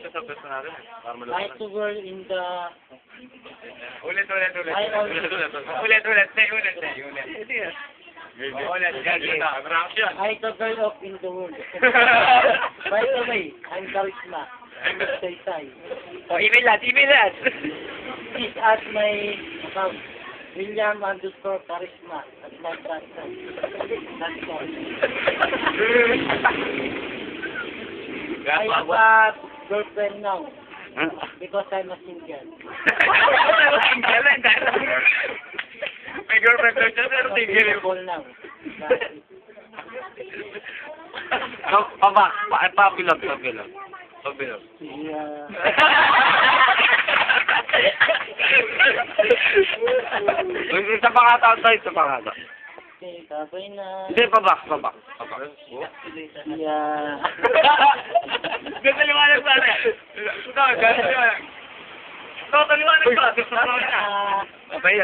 dito sa pwesto natin. Para I malaman. to girl in the... Ulit. Ay, Ulit. Fraction. I the girl of in the world. By the way, I'm Charisma. I'm Say. Email that. Please ask my account. William_Charisma at Snapchat. That's all. I have a girlfriend now because I'm a single. May girlfriend daw siya, pero tigil yung... Single now. Pabilog. Yeah. Isa pa nga tayo, isa pa nga tayo. Okay, sabay na. Hindi, pabak. Yeah. Ganda liwanag ba rin? Ito, liwanag ba? Ah. Abay,